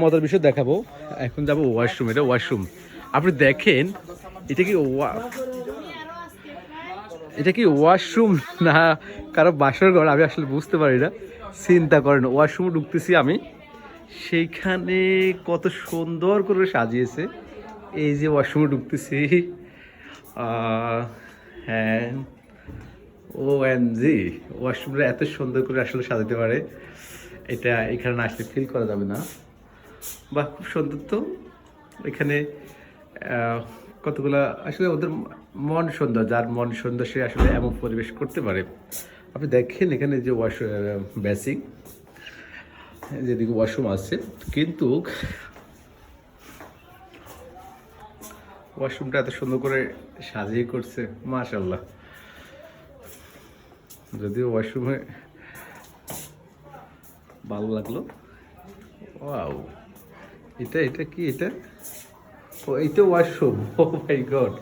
মজার বিষয় দেখাবো। এখন যাবো ওয়াশরুম। এটা ওয়াশরুম, আপনি দেখেন এটা কি ওয়াশরুম না কারো বাসর ঘর, আমি আসলে বুঝতে পারি না। চিন্তা করেন, ওয়াশরুমে ঢুকতেছি আমি, সেইখানে কত সুন্দর করে সাজিয়েছে। এই যে ওয়াশরুমে ঢুকতেছি, হ্যাঁ, ও এম জি, ওয়াশরুমটা এত সুন্দর করে আসলে সাজাতে পারে, এটা এখানে না আসলে ফিল করা যাবে না। বাহ, খুব সুন্দর তো। এখানে কতগুলা আসলে ওদের মন সুন্দর, যার মন সুন্দর সে আসলে এমন পরিবেশ করতে পারে। আপনি দেখেন এখানে যে বেসিং, যেদিকে ওয়াশরুম আছে, কিন্তু ওয়াশরুমটা এত সুন্দর করে সাজিয়ে করছে, মাশাআল্লাহ। যদিও ওয়াশরুমে ভালো লাগলো। ওয়াও, এটা এটা কি এটা? ও, এইটা ওয়াশরুম, ও মাই গড।